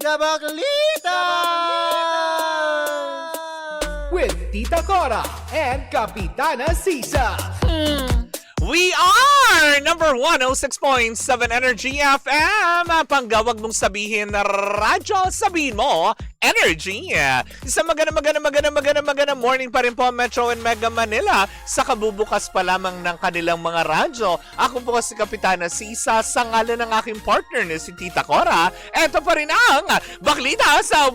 Kabaklitas! With Tita Cora and Kapitana Sisa. We are number 106.7 Energy FM. Panggawag mong sabihin na radyo, sabihin mo, Energy. Isang maganda morning pa rin po Metro and Mega Manila sa kabubukas pa lamang ng kanilang mga radyo. Ako po si Kapitana Sisa sa ngalan ng aking partner na si Tita Cora. Eto pa rin ang Baklita sa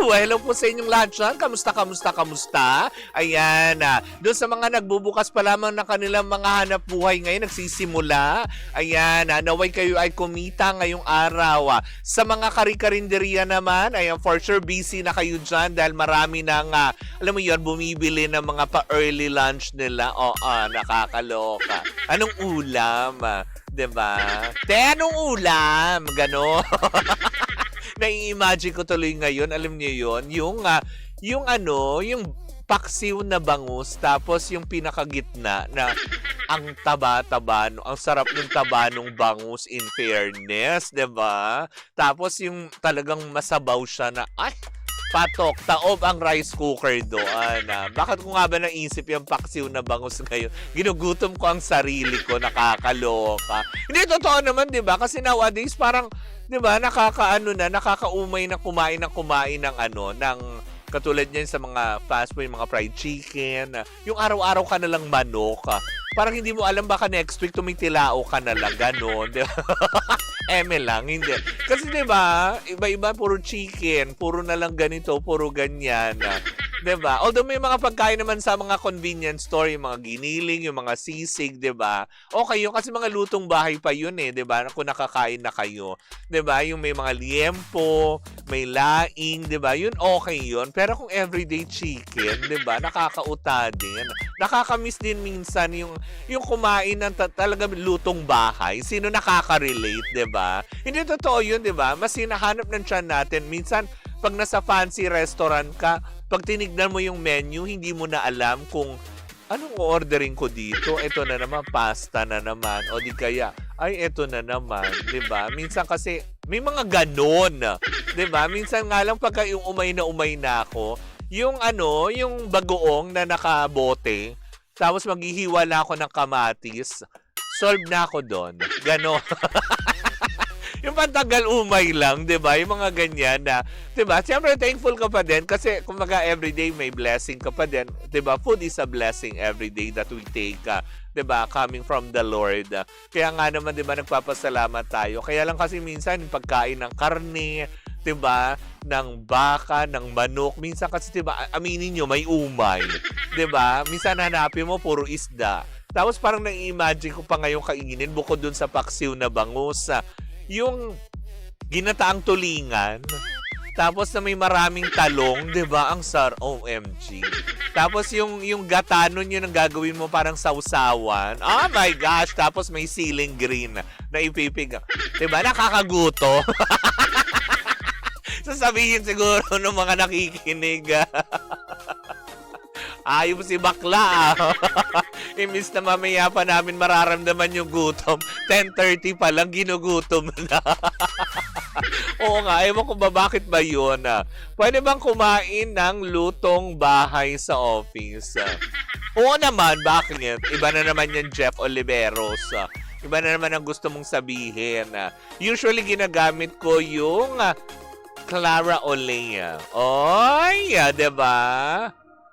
Hello po sa inyong lahat dyan. Kamusta? Ayan, doon sa mga nagbubukas pa lamang ng kanilang mga hanap buhay ngayon, nagsisimula. Ayan, naway kayo ay kumita ngayong araw. Sa mga kari-karinderiya naman, ayan, for sure busy na kayo dyan dahil marami nang, alam mo yun, bumibili ng mga pa-early lunch nila. Nakakaloka. Anong ulam? Diba? Anong ulam? Gano? Nai-imagine ko tuloy ngayon, alam niyo yun, yung paksiw na bangus, tapos yung pinakagitna na ang taba-taba, ang sarap ng taba ng bangus in fairness, 'di ba? Tapos yung talagang masabaw siya na patok, taob ang rice cooker doon. Bakit ko nga ba naisip yung paksiw na bangus ngayon? Ginugutom ko ang sarili ko, nakakaloka. Hindi, totoo naman, 'di ba? Kasi nowadays parang, 'di ba, nakakaumay na kumain ng ng katulad niyan sa mga fast food, mga fried chicken, yung araw-araw ka na lang manok. Parang hindi mo alam, baka next week tumitilao ka na lang, gano'n. Lang, hindi. Kasi diba, iba-iba, puro chicken, puro na lang ganito, puro ganyan. Diba? Although may mga pagkain naman sa mga convenience store, yung mga giniling, yung mga sisig, diba? Okay yun, kasi mga lutong bahay pa yun diba? Kung nakakain na kayo. Diba? Yung may mga liempo, may laing, diba? Yun okay yun. Pero kung everyday chicken, diba? Nakakauta din. Nakakamiss din minsan yung kumain ng talagang lutong bahay. Sino nakaka-relate, diba? Hindi totoo yun, diba? Mas hinahanap ng tiyan natin. Minsan, pag nasa fancy restaurant ka, pag tinignan mo yung menu, hindi mo na alam kung anong ordering ko dito. Ito na naman, pasta na naman. O di kaya, ito na naman. Diba? Minsan kasi, may mga ganon. Diba? Minsan nga lang pagka yung umay na ako, yung yung bagoong na nakabote, tapos maghihiwa na ako ng kamatis, solve na ako doon. Ganon. Yung pantagal umay lang, 'di ba? Yung mga ganyan na, 'di ba? Siyempre thankful ka pa din kasi kumbaga everyday may blessing ka pa din, 'di ba? Food is a blessing every day that we take, 'di ba? Coming from the Lord. Kaya nga naman, 'di ba, nagpapasalamat tayo. Kaya lang kasi minsan yung pagkain ng karne, 'di ba? Ng baka, ng manok, minsan kasi 'di ba, aminin niyo may umay, 'di ba? Minsan hanapin mo puro isda. Tapos parang nai-imagine ko pa ngayong kainin bukod dun sa paksiw na bangus, yung ginataang tulingan, tapos na may maraming talong, 'di ba? Ang OMG. Tapos yung gatanon yun ang gagawin mo parang sausawan. Oh my gosh, tapos may ceiling green na ipipig. 'Di ba? Nakakaguto. Sasabihin siguro ng mga nakikinig. Ayos si bakla. Imbis na mamaya pa namin mararamdaman yung gutom, 10:30 pa lang ginugutom na. Oo nga, ewan ko ba bakit ba yun? Pwede bang kumain ng lutong bahay sa office? Oo naman, bakit? Iba na naman yan, Jeff Oliveros. Iba na naman ang gusto mong sabihin. Usually ginagamit ko yung Clara Olea. Oy, diba?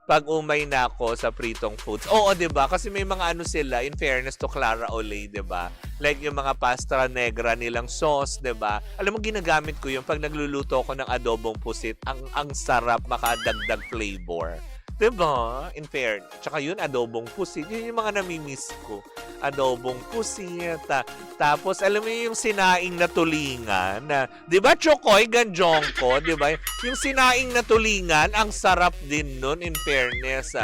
Pag umay na ako sa pritong foods. Oo, 'di ba? Kasi may mga sila, in fairness to Clara Olay, 'di ba? Like yung mga pasta negra nilang sauce, 'di ba? Alam mo, ginagamit ko 'yung pag nagluluto ako ng adobong pusit. Ang sarap, makadagdag flavor. 'Di ba? In fairness. Tsaka yun, adobong pusit. Yun yung mga namimiss ko. Adobong pusit. Tapos, alam mo yung sinaing na tulingan. 'Di ba, Chokoy, ganjongko, 'di ba? Yung sinaing na tulingan, ang sarap din nun, in fairness.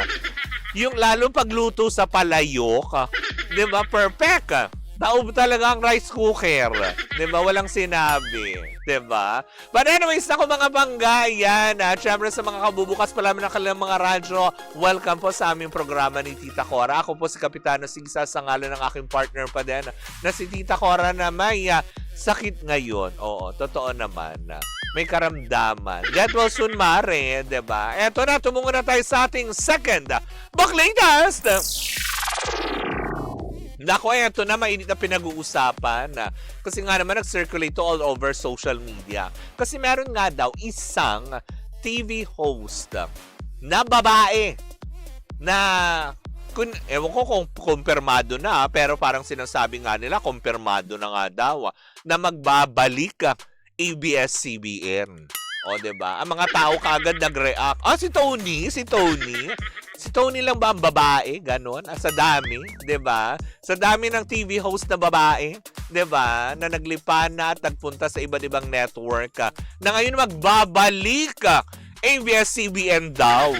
Yung lalo pagluto sa palayok, 'di ba? Perfect. Taob talaga ang rice cooker. 'Di ba? Walang sinabi. 'Di ba? But anyways, ako mga bangga, yan. Siyempre sa mga kabubukas pa lamang ng kanilang mga radyo, welcome po sa aming programa ni Tita Cora. Ako po si Kapitana Sisa sa ngalan ng aking partner pa din na si Tita Cora na may sakit ngayon. Oo, totoo naman. may karamdaman. Get well soon, Mare, diba? Eto na, tumungo na tayo sa ating second Bakling Test! Nako, eto na, mainit na pinag-uusapan. Kasi nga naman, nag-circulate to all over social media. Kasi meron nga daw isang TV host na babae na ewan ko kung kumpirmado na, pero parang sinasabi nga nila, kumpirmado na nga daw, na magbabalik ABS-CBN. O, diba? Ang mga tao kagad nag-react. Si Tony? Si Tony lang ba ang babae? Ganon? Sa dami, diba? Sa dami ng TV host na babae, diba? Na naglipan na at nagpunta sa iba't ibang network. Na ngayon magbabalik ABS-CBN daw.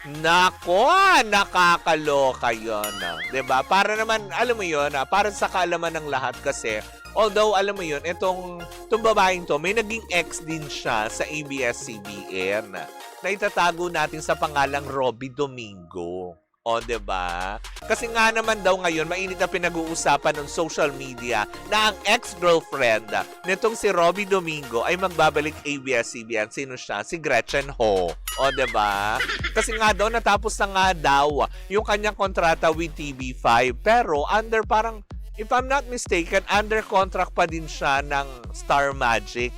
Nako, nakakaloka yun. Diba? Para naman, alam mo yun, para sa kaalaman ng lahat kasi, although, alam mo yun, itong babaeng to, may naging ex din siya sa ABS-CBN na itatago natin sa pangalang Robby Domingo. O, diba? Kasi nga naman daw ngayon, mainit na pinag-uusapan ng social media na ang ex-girlfriend nitong si Robby Domingo ay magbabalik ABS-CBN. Sino siya? Si Gretchen Ho. O, diba? Kasi nga daw, natapos na nga daw yung kanyang kontrata with TV5. Pero, under parang, if I'm not mistaken, under contract pa din siya ng Star Magic.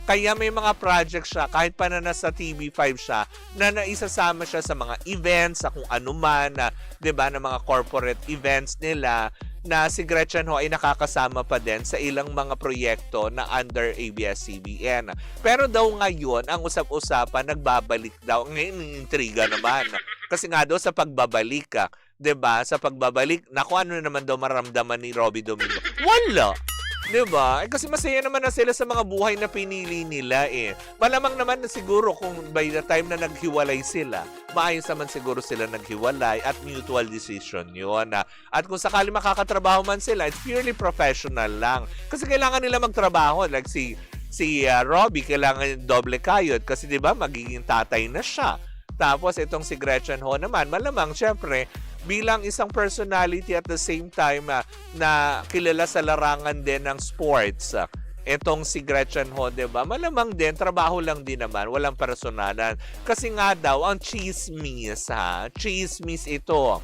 Kaya may mga project siya, kahit pa na nasa TV5 siya, na naisasama siya sa mga events, sa kung ano man, diba, na mga corporate events nila, na si Gretchen Ho ay nakakasama pa din sa ilang mga proyekto na under ABS-CBN. Pero daw ngayon, ang usap-usapan, nagbabalik daw. Ngayon, intriga naman. Kasi nga daw sa pagbabalik, diba, sa pagbabalik, naku, ano naman daw maramdaman ni Robby Domingo? Wala! Diba? Kasi masaya naman na sila sa mga buhay na pinili nila eh. Malamang naman na siguro kung by the time na naghiwalay sila, maayos naman siguro sila naghiwalay at mutual decision yun. At kung sakali makakatrabaho man sila, it's purely professional lang. Kasi kailangan nila magtrabaho. Like si Robby, kailangan doble kayod kasi diba magiging tatay na siya. Tapos itong si Gretchen Ho naman, malamang syempre, bilang isang personality at the same time na kilala sa larangan din ng sports. Etong si Gretchen Ho, diba? Malamang din, trabaho lang din naman, walang personalan. Kasi nga daw, ang chismis, chismis ito.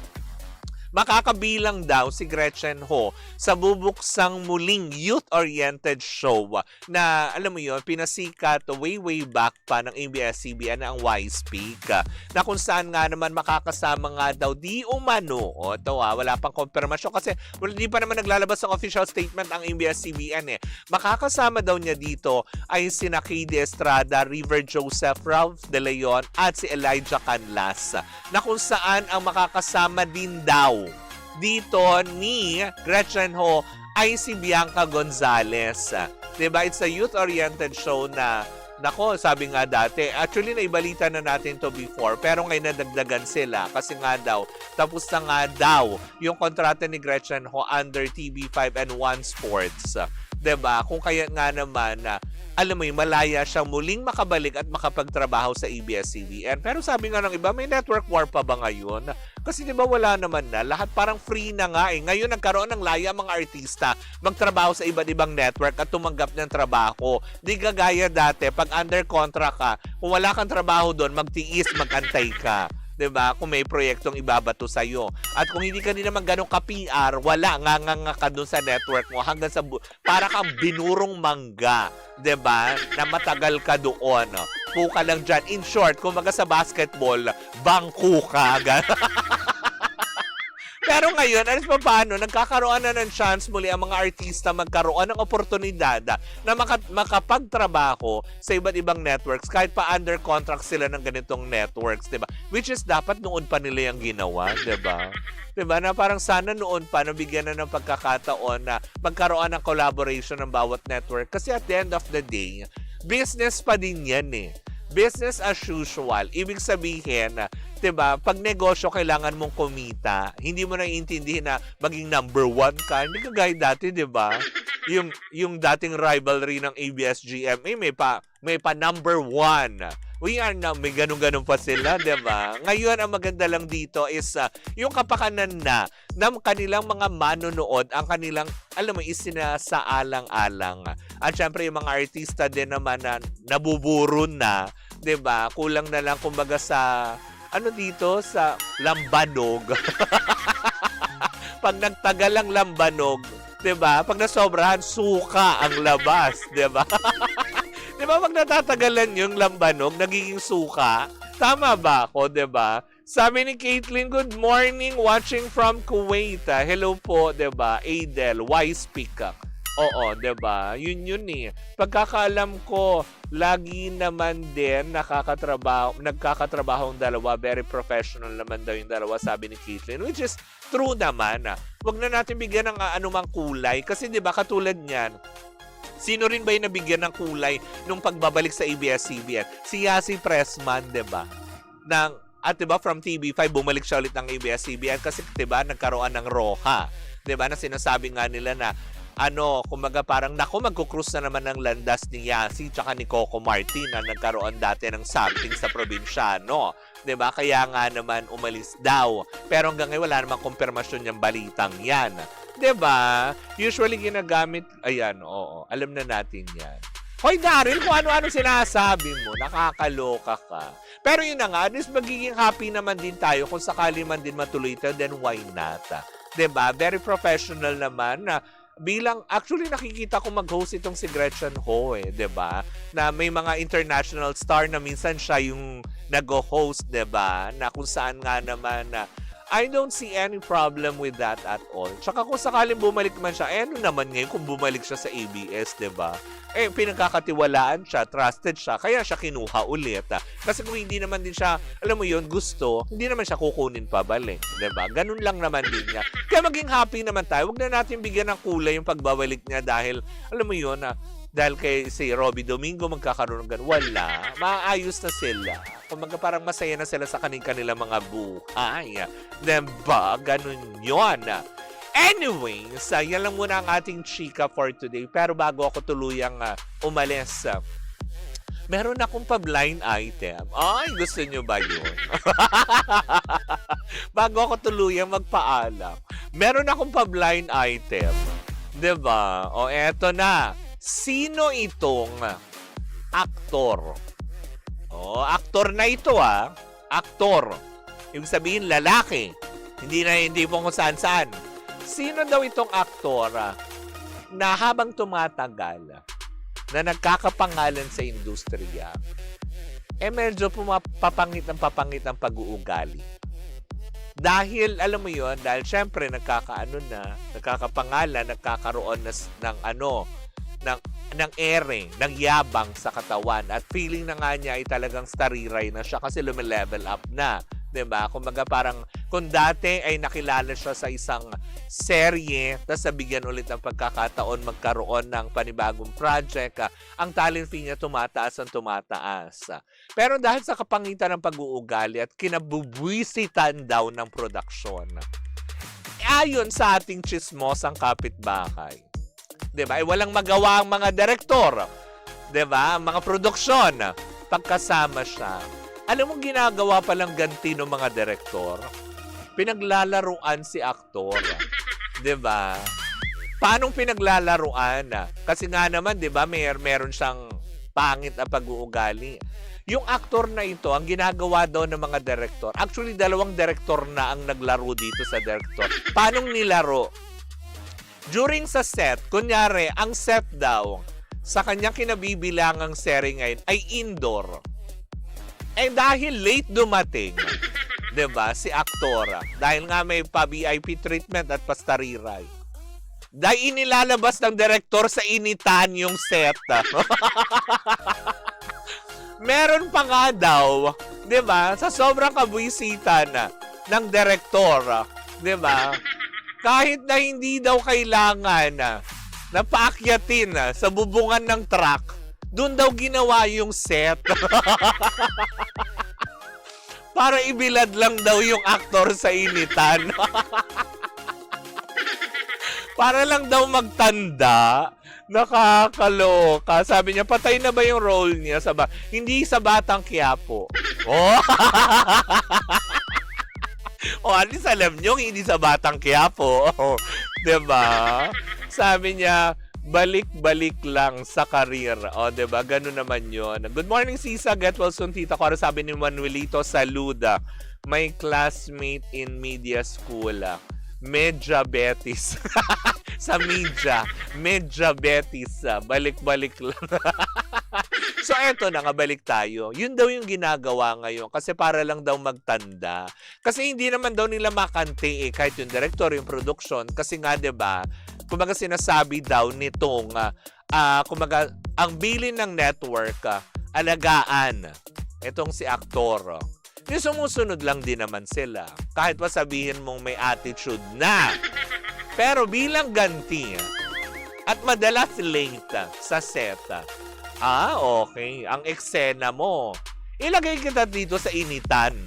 Makakabilang daw si Gretchen Ho sa bubuksang muling youth-oriented show na, alam mo yun, pinasikat way back pa ng ABS-CBN na ang Y-Speak. Na kung saan nga naman makakasama nga daw di umano. O, ito wala pang konfirmasyon kasi hindi pa naman naglalabas ng official statement ang ABS-CBN eh. Makakasama daw niya dito ay sina Kady Estrada, River Joseph, Ralph De Leon at si Elijah Canlas. Na kung saan ang makakasama din daw dito ni Gretchen Ho ay si Bianca Gonzalez. Diba? It's a youth-oriented show na, nako, sabi nga dati, actually naibalita na natin to before, pero ngayon nadagdagan sila kasi nga daw, tapos na nga daw yung kontrata ni Gretchen Ho under TV5 and One Sports. Diba? Kung kaya nga naman na alam mo yung malaya siyang muling makabalik at makapagtrabaho sa ABS-CBN. Pero sabi nga ng iba, may network war pa ba ngayon? Kasi di ba wala naman na, lahat parang free na nga eh. Ngayon nagkaroon ng laya mga artista magtrabaho sa iba't ibang network at tumanggap ng trabaho. Di gagaya dati, pag under contract ka, kung wala kang trabaho doon, magtiis, magantay ka. 'Di ba? Kung may proyektong ibabato sa iyo. At kung hindi ka din naman ganun ka-PR, wala nga ka doon sa network mo hanggang sa para kang binurong mangga, 'di ba? Na matagal ka doon. Puka lang diyan. In short, kung maga sa basketball, bangko ka. Pero ngayon, alis pa paano, nagkakaroon na ng chance muli ang mga artista magkaroon ng oportunidad na makapagtrabaho sa iba't ibang networks kahit pa under contract sila ng ganitong networks, diba? Which is dapat noon pa nila yung ginawa, diba? Diba? Na parang sana noon pa nabigyan na ng pagkakataon na magkaroon ng collaboration ng bawat network. Kasi at the end of the day, business pa din yan eh. Business as usual. Ibig sabihin, diba, pag negosyo kailangan mong kumita, hindi mo na iintindihin na maging number one ka. Hindi ka gaya dati, diba? Yung dating rivalry ng ABS-GMA, may pa number one, We are now, may ganun-ganun pa sila, di ba? Ngayon, ang maganda lang dito is yung kapakanan na ng kanilang mga manonood, ang kanilang, alam mo, isinasaalang-alang. At syempre, yung mga artista din naman na nabuburo na, di ba? Kulang na lang, kumbaga sa, ano dito, sa lambanog. Pag nagtagal ang lambanog, di ba? Pag nasobrahan, suka ang labas, di ba? Di ba pag natatagalan yung lambanog, nagiging suka? Tama ba ako, di ba? Sabi ni Caitlin, good morning, watching from Kuwait. Hello po, di ba? Adel, Y-Speak. Oo, di ba? Yun eh. Pagkakaalam ko, lagi naman din nagkakatrabaho ang dalawa. Very professional naman daw yung dalawa, sabi ni Caitlin. Which is true naman. Huwag na natin bigyan ng anumang kulay. Kasi di ba, katulad niyan, sino rin ba yung nabigyan ng kulay nung pagbabalik sa ABS-CBN? Si Yasi Pressman, diba? At diba, from TV5, bumalik siya ulit ng ABS-CBN kasi diba, nagkaroon ng roha. Diba, na sinasabi nga nila na kumbaga parang, magkukrus na naman ng landas ni Yasi tsaka ni Coco Martin na nagkaroon dati ng something sa probinsyano. Diba? Kaya nga naman umalis daw. Pero hanggang ngayon wala namang kumpirmasyon yung balitang yan. Diba? Usually ginagamit, ayan, oo, alam na natin yan. Hoy Daryl, kung ano-ano sinasabi mo, nakakaloka ka. Pero yun na nga, at least magiging happy naman din tayo kung sakali man din matuloy ito, then why not? Diba? Very professional naman na actually nakikita ko mag-host itong si Gretchen Ho diba? Na may mga international star na minsan siya yung nag-host, diba? Na kung saan nga naman na I don't see any problem with that at all. Tsaka kung sakaling bumalik man siya, ano naman ngayon kung bumalik siya sa ABS, diba? Pinagkakatiwalaan siya, trusted siya, kaya siya kinuha ulit. Kasi kung hindi naman din siya, alam mo yun, gusto, hindi naman siya kukunin pabalik, diba? Ganun lang naman din niya. Kaya maging happy naman tayo. Huwag na natin bigyan ng kulay yung pagbabalik niya dahil, alam mo yun, dahil kay si Robbie Domingo magkakaroon ng ganun. Wala. Maayos na sila. Kumbaga parang masaya na sila sa kanilang mga buhay. Diba? Ganun yun. Anyways, yan lang muna ang ating chika for today. Pero bago ako tuluyang umalis, meron akong pa-blind item. Ay, gusto nyo ba yun? Bago ako tuluyang magpaalam, meron akong pa-blind item. Diba? O, eto na. Sino itong aktor? O, aktor na ito Aktor. Ibig sabihin, lalaki. Hindi po kung saan-saan. Sino daw itong aktor na habang tumatagal na nagkakapangalan sa industriya, medyo papangit ang pag-uugali. Dahil, alam mo yon, dahil syempre nagkakapangalan, nagkakaroon ng ere, ng yabang sa katawan at feeling na nga niya ay talagang stariray na siya kasi lumilevel up na. Diba? Kumbaga parang kung dati ay nakilala siya sa isang serye tapos nabigyan ulit ng pagkakataon magkaroon ng panibagong project, ang talent fee niya tumataas. Pero dahil sa kapangitan ng pag-uugali at kinabubwisitan daw ng produksyon, ayon sa ating chismosang kapitbahay, diba? Ay walang magawa ang mga direktor, diba? Mga produksyon, pagkasama siya. Alam mo, ginagawa palang ganti ng mga direktor, pinaglalaruan si aktor. Diba? Paanong pinaglalaruan? Kasi nga naman, diba, meron siyang pangit na pag-uugali. Yung aktor na ito, ang ginagawa daw ng mga direktor, actually, 2 direktor na ang naglaro dito sa direktor. Paanong nilaro? During sa set, kunyari, ang set daw, sa kanyang kinabibilangang serye ngayon, ay indoor. Dahil late dumating, diba, si aktora, dahil nga may pa-VIP treatment at pastariray, dahil inilalabas ng direktor sa initan yung set. Meron pa nga daw, diba, sa sobrang kabwisitan ng direktor, diba, kahit na hindi daw kailangan na paakyatin sa bubungan ng truck, doon daw ginawa yung set. Para ibilad lang daw yung aktor sa initan. Para lang daw magtanda, Nakakaloka. Sabi niya, patay na ba yung role niya hindi sa Batang Quiapo. Oh. At least alam nyo, hindi sa Batang Quiapo. Oh. Diba? Sabi niya, balik-balik lang sa karir. O, diba? Ganun naman yun. Good morning, Sisa. Get well soon, Tita Cora. Sabi ni Manuelito Saluda, my classmate in media school. Medja Betis. Sa media. Medja Betis. Balik-balik lang. So, eto na nga, balik tayo. Yun daw yung ginagawa ngayon kasi para lang daw magtanda. Kasi hindi naman daw nila makante kahit yung director, yung production. Kasi nga, diba, kumbaga sinasabi daw nitong, kumbaga, ang bilin ng network, alagaan. Itong si aktor. Yung sumusunod lang din naman sila. Kahit pa sabihin mong may attitude na. Pero bilang ganti, at madalas late sa set, okay. Ang eksena mo, ilagay kita dito sa initan.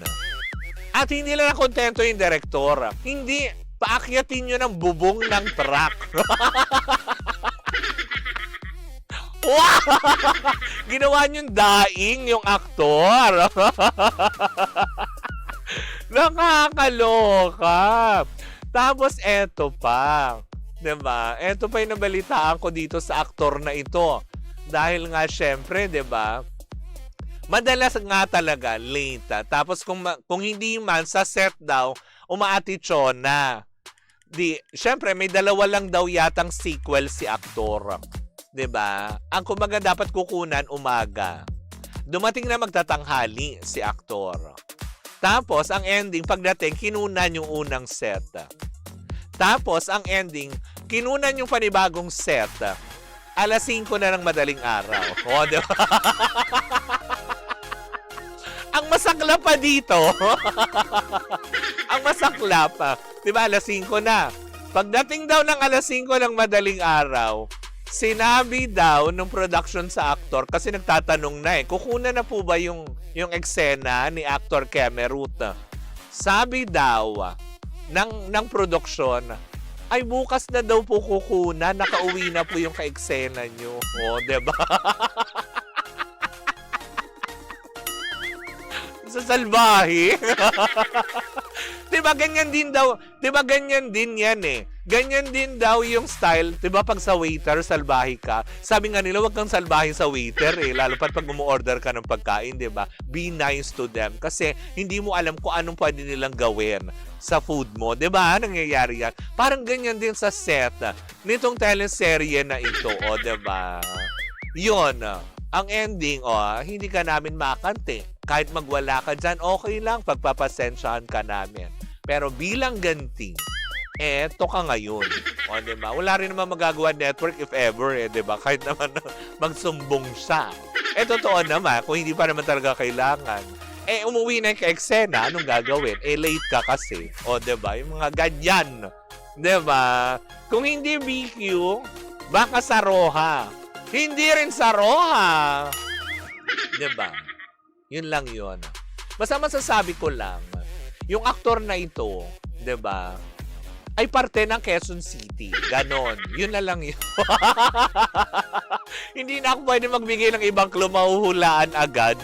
At hindi lang kontento yung direktor. Hindi, paakyatin nyo ng bubong ng truck. Wow! Ginawa niyong daing yung aktor. Nakakaloka. Tapos eto pa. Diba? Eto pa yung nabalitaan ko dito sa aktor na ito. Dahil nga syempre, diba? Madalas nga talaga late. Tapos kung hindi man sa set daw, umaatitsyon na. Syempre, may dalawa lang daw yatang sequel si aktor. 'Di ba? Ang kumbaga dapat kukunan umaga. Dumating na magtatanghali si aktor. Tapos ang ending pagdating kinunan yung unang set. Tapos ang ending kinunan yung panibagong set. Alas 5 na ng madaling araw. O, 'di ba? Ang masakla pa dito. Ang masakla pa. 'Di ba? Alas 5 na. Pagdating daw ng alas 5 ng madaling araw, sinabi daw ng production sa actor kasi nagtatanong na kukunan na po ba yung eksena ni actor Kemerut? Sabi daw ng production, ay bukas na daw po kukunan, nakauwi na po yung ka-eksena nyo. O, diba? Sa salbahe. Diba ganyan din daw, diba ganyan din yan Ganyan din daw yung style, 'di ba pag sa waiter salbahe ka. Sabi nga nila, wag kang salbahe sa waiter lalo pa pag umu-order ka ng pagkain, 'di ba? Be nice to them kasi hindi mo alam kung anong pwede nilang gawin sa food mo, 'di ba? Nangyayari yan. Parang ganyan din sa set nitong teleserye na ito, 'di ba? 'Yon. Ang ending, hindi ka namin makante. Kahit magwala ka dyan, okay lang, pagpapasensyahan ka namin. Pero bilang ganti, eto ka ngayon. O, diba? Wala rin naman magagawa network if ever, diba? Kahit naman magsumbong siya. Totoo naman, kung hindi pa naman talaga kailangan. Umuwi na yung ka-eksena, anong gagawin? Late ka kasi. O, diba? Yung mga ganyan. Diba? Kung hindi BQ, baka sa Roha. Hindi rin sa Roha. Diba? Yun lang yun. Basta masasabi ko lang, yung aktor na ito, diba? Ay parte ng Quezon City. Ganon. Yun na lang yun. Hindi na ako pwede magbigay ng ibang clue, mahuhulaan agad.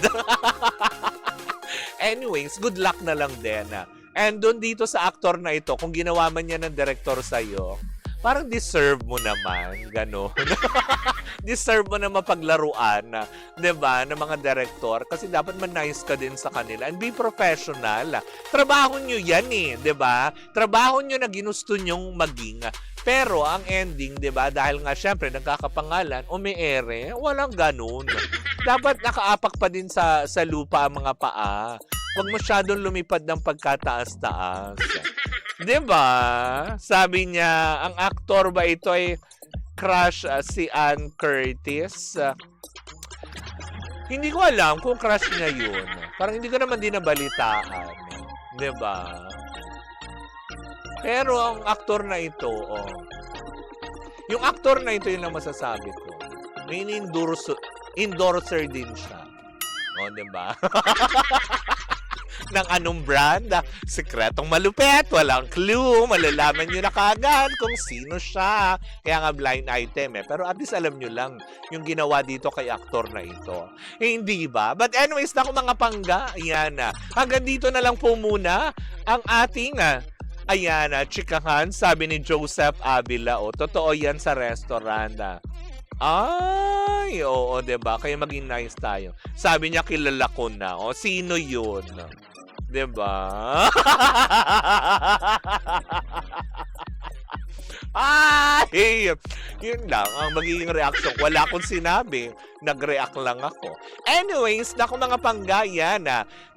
Anyways, good luck na lang din. And doon dito sa aktor na ito, kung ginawa man niya ng director sa'yo, parang deserve mo naman. Ganon. Deserve mo na mapaglaruan, diba, ng mga director. Kasi dapat man-nice ka din sa kanila. And be professional. Trabaho nyo yan diba? Trabaho nyo na ginusto nyong maging. Pero ang ending, diba, dahil nga syempre nagkakapangalan, umiere, walang ganun. Dapat nakaapak pa din sa lupa ang mga paa. Huwag masyadong lumipad ng pagkataas-taas. Diba? Sabi niya, ang aktor ba ito ay crush si Ann Curtis? Hindi ko alam kung crush niya yun. Parang hindi ko naman din nabalitaan. Diba? Pero ang aktor na ito, yung aktor na ito, yun lang masasabi ko. May endorser din siya. Diba? ng anong brand. Sekretong malupet, walang clue, malalaman nyo na kagad kung sino siya. Kaya nga blind item eh. Pero at least alam nyo lang yung ginawa dito kay aktor na ito. Hindi ba? But anyways, naku mga pangga, ayan na. Hanggang dito na lang po muna ang ating ayan, chikahan, sabi ni Joseph Avila. O, totoo yan sa restaurant. Ay, oo, diba? Kaya maging nice tayo. Sabi niya, kilala ko na. O, sino yun? Diba? Ay! Yun lang ang magiging reaction. Wala akong sinabi. Nag-react lang ako. Anyways, naku mga panggayan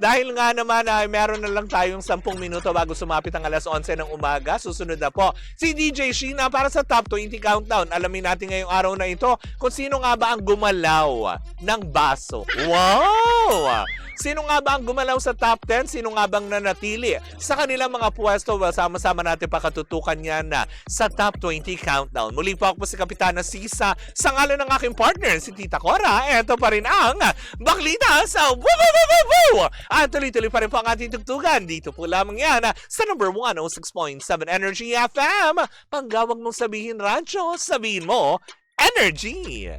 dahil nga naman meron na lang tayong 10 minuto bago sumapit ang alas 11 ng umaga. Susunod na po si DJ Sheena para sa Top 20 Countdown. Alamin natin ngayong araw na ito kung sino nga ba ang gumalaw ng baso. Wow! Sino nga ba ang gumalaw sa top 10? Sino nga bang nanatili sa kanilang mga pwesto? Well, sama-sama natin pakatutukan yan sa Top 20 Countdown. Muli po ako si Kapitana Sisa sa ngalan ng aking partner, si Tita Cora. Ito pa rin ang Baklita sa Woo! At tuloy-tuloy pa rin po ang ating tugtugan. Dito po lamang yan sa number 106.7 Energy FM. Panggawag mong sabihin radyo, sabihin mo Energy!